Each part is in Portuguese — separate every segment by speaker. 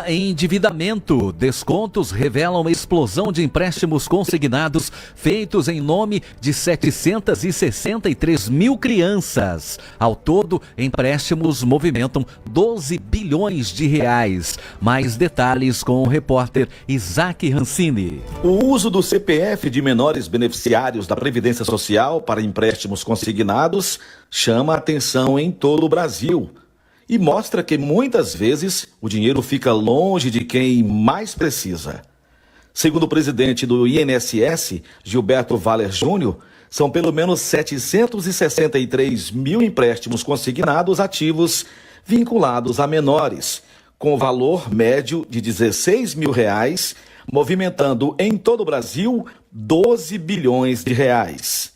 Speaker 1: Em endividamento, descontos revelam explosão de empréstimos consignados feitos em nome de 763 mil crianças. Ao todo, empréstimos movimentam 12 bilhões de reais. Mais detalhes com o repórter Isaac Rancini.
Speaker 2: O uso do CPF de menores beneficiários da Previdência Social para empréstimos consignados chama a atenção em todo o Brasil. E mostra que muitas vezes o dinheiro fica longe de quem mais precisa. Segundo o presidente do INSS, Gilberto Valer Júnior, são pelo menos 763 mil empréstimos consignados ativos vinculados a menores, com valor médio de R$16 mil, movimentando em todo o Brasil 12 bilhões de reais.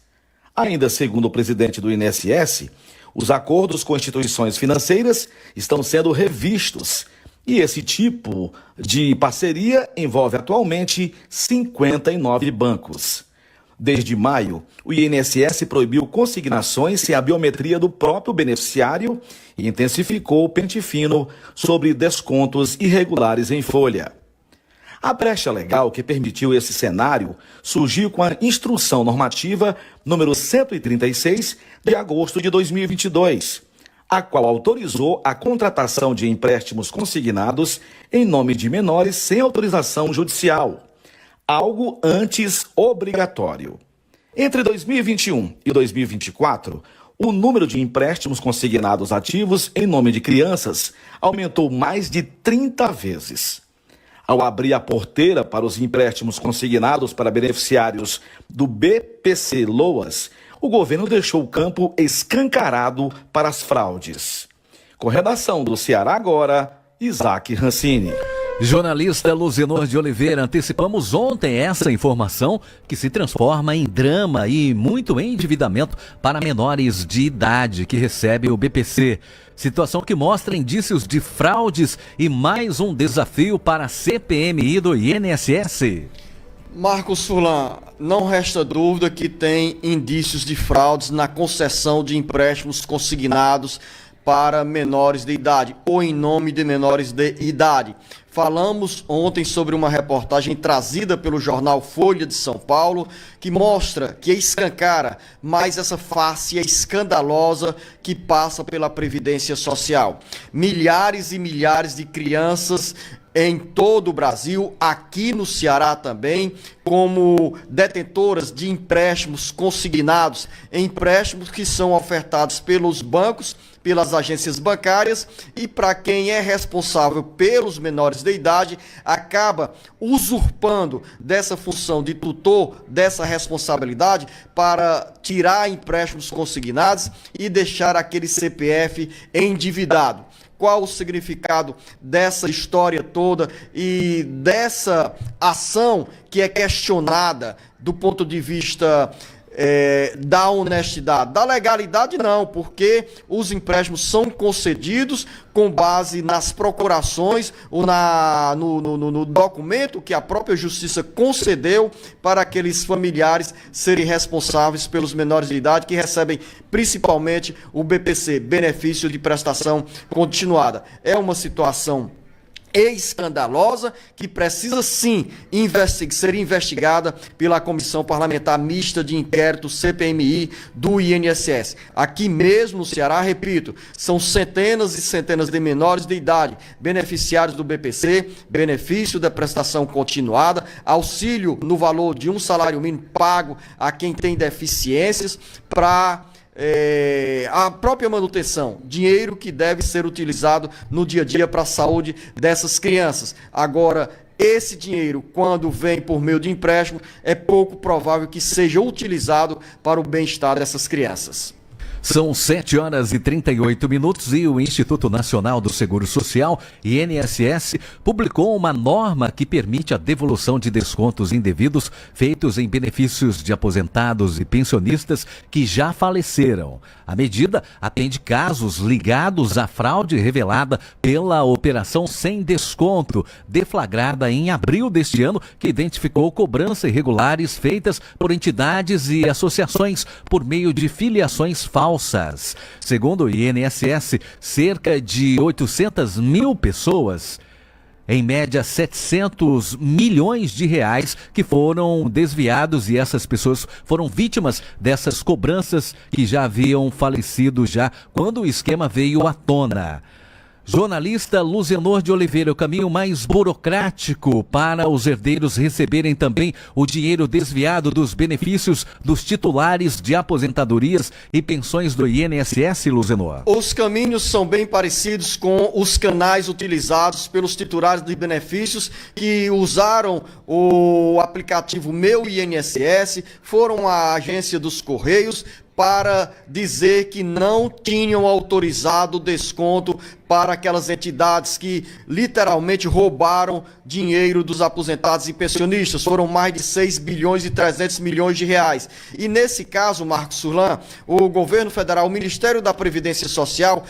Speaker 2: Ainda segundo o presidente do INSS, os acordos com instituições financeiras estão sendo revistos e esse tipo de parceria envolve atualmente 59 bancos. Desde maio, o INSS proibiu consignações sem a biometria do próprio beneficiário e intensificou o pente fino sobre descontos irregulares em folha. A brecha legal que permitiu esse cenário surgiu com a Instrução Normativa número 136 de agosto de 2022, a qual autorizou a contratação de empréstimos consignados em nome de menores sem autorização judicial, algo antes obrigatório. Entre 2021 e 2024, o número de empréstimos consignados ativos em nome de crianças aumentou mais de 30 vezes. Ao abrir a porteira para os empréstimos consignados para beneficiários do BPC Loas, o governo deixou o campo escancarado para as fraudes. Com redação do Ceará Agora, Isaac Rancini.
Speaker 1: Jornalista Luzinor de Oliveira, antecipamos ontem essa informação que se transforma em drama e muito endividamento para menores de idade que recebem o BPC. Situação que mostra indícios de fraudes e mais um desafio para a CPMI do INSS.
Speaker 3: Marcos Furlan, não resta dúvida que tem indícios de fraudes na concessão de empréstimos consignados para menores de idade ou em nome de menores de idade. Falamos ontem sobre uma reportagem trazida pelo jornal Folha de São Paulo que mostra, que escancara mais essa face escandalosa que passa pela Previdência Social. Milhares e milhares de crianças em todo o Brasil, aqui no Ceará também, como detentoras de empréstimos consignados, empréstimos que são ofertados pelos bancos, pelas agências bancárias, e para quem é responsável pelos menores de idade, acaba usurpando dessa função de tutor, dessa responsabilidade, para tirar empréstimos consignados e deixar aquele CPF endividado. Qual o significado dessa história toda e dessa ação que é questionada do ponto de vista da honestidade? Da legalidade não, porque os empréstimos são concedidos com base nas procurações ou no documento que a própria Justiça concedeu para aqueles familiares serem responsáveis pelos menores de idade que recebem principalmente o BPC, benefício de prestação continuada. É uma situação escandalosa que precisa sim ser investigada pela Comissão Parlamentar Mista de Inquérito CPMI do INSS. Aqui mesmo no Ceará, repito, são centenas e centenas de menores de idade beneficiários do BPC, benefício da prestação continuada, auxílio no valor de um salário mínimo pago a quem tem deficiências para a própria manutenção, dinheiro que deve ser utilizado no dia a dia para a saúde dessas crianças. Agora, esse dinheiro, quando vem por meio de empréstimo, é pouco provável que seja utilizado para o bem-estar dessas crianças.
Speaker 1: São 7h38 e o Instituto Nacional do Seguro Social, INSS, publicou uma norma que permite a devolução de descontos indevidos feitos em benefícios de aposentados e pensionistas que já faleceram. A medida atende casos ligados à fraude revelada pela Operação Sem Desconto, deflagrada em abril deste ano, que identificou cobranças irregulares feitas por entidades e associações por meio de filiações falsas. Segundo o INSS, cerca de 800 mil pessoas em média, 700 milhões de reais que foram desviados, e essas pessoas foram vítimas dessas cobranças que já haviam falecido já quando o esquema veio à tona. Jornalista Luzenor de Oliveira, o caminho mais burocrático para os herdeiros receberem também o dinheiro desviado dos benefícios dos titulares de aposentadorias e pensões do INSS, Luzenor?
Speaker 3: Os caminhos são bem parecidos com os canais utilizados pelos titulares de benefícios que usaram o aplicativo Meu INSS, foram à agência dos Correios para dizer que não tinham autorizado o desconto para aquelas entidades que literalmente roubaram dinheiro dos aposentados e pensionistas. Foram mais de 6 bilhões e 300 milhões de reais. E nesse caso, Marcos Surlan, o governo federal, o Ministério da Previdência Social,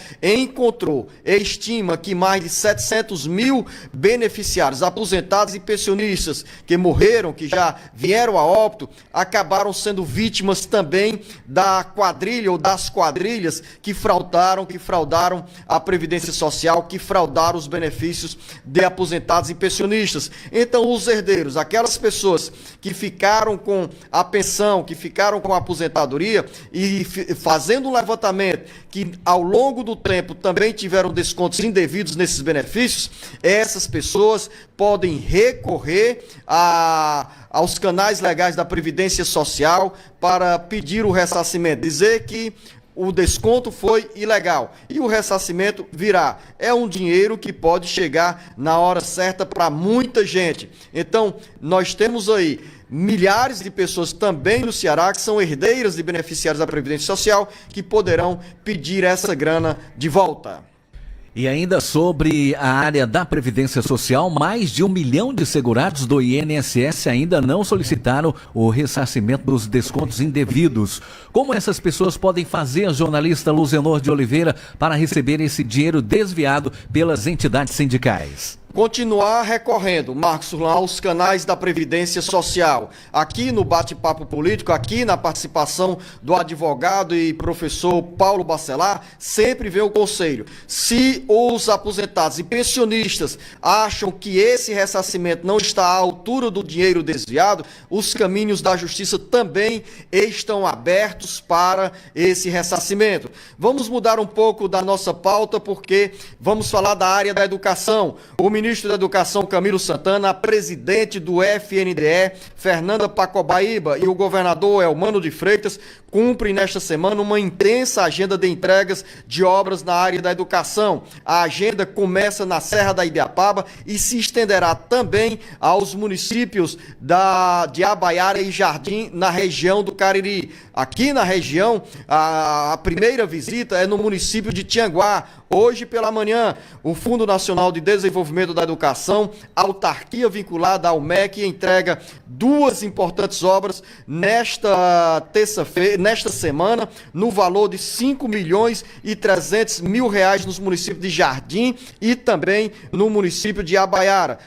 Speaker 3: estima que mais de 700 mil beneficiários, aposentados e pensionistas que morreram, que já vieram a óbito, acabaram sendo vítimas também da quadrilha ou das quadrilhas que fraudaram a Previdência Social, que fraudaram os benefícios de aposentados e pensionistas. Então, os herdeiros, aquelas pessoas que ficaram com a pensão, que ficaram com a aposentadoria e fazendo um levantamento que ao longo do tempo também tiveram descontos indevidos nesses benefícios, essas pessoas podem recorrer aos canais legais da Previdência Social para pedir o ressarcimento, dizer que o desconto foi ilegal e o ressarcimento virá. É um dinheiro que pode chegar na hora certa para muita gente. Então, nós temos aí milhares de pessoas também no Ceará que são herdeiras de beneficiários da Previdência Social que poderão pedir essa grana de volta.
Speaker 1: E ainda sobre a área da Previdência Social, mais de 1 milhão de segurados do INSS ainda não solicitaram o ressarcimento dos descontos indevidos. Como essas pessoas podem fazer, jornalista Luzenor de Oliveira, para receber esse dinheiro desviado pelas entidades sindicais?
Speaker 3: Continuar recorrendo, Marcos Surlan, aos canais da Previdência Social. Aqui no Bate-Papo Político, aqui na participação do advogado e professor Paulo Bacelar, sempre vem o conselho. Se os aposentados e pensionistas acham que esse ressarcimento não está à altura do dinheiro desviado, os caminhos da justiça também estão abertos para esse ressarcimento. Vamos mudar um pouco da nossa pauta, porque vamos falar da área da educação. O ministro da Educação, Camilo Santana, a presidente do FNDE, Fernanda Pacobaíba, e o governador Elmano de Freitas cumprem nesta semana uma intensa agenda de entregas de obras na área da educação. A agenda começa na Serra da Ibiapaba e se estenderá também aos municípios de Abaiara e Jardim, na região do Cariri. Aqui na região, a primeira visita é no município de Tianguá. Hoje pela manhã, o Fundo Nacional de Desenvolvimento da Educação, autarquia vinculada ao MEC, entrega duas importantes obras nesta semana, no valor de 5 milhões e 300 mil reais nos municípios de Jardim e também no município de Abaiara.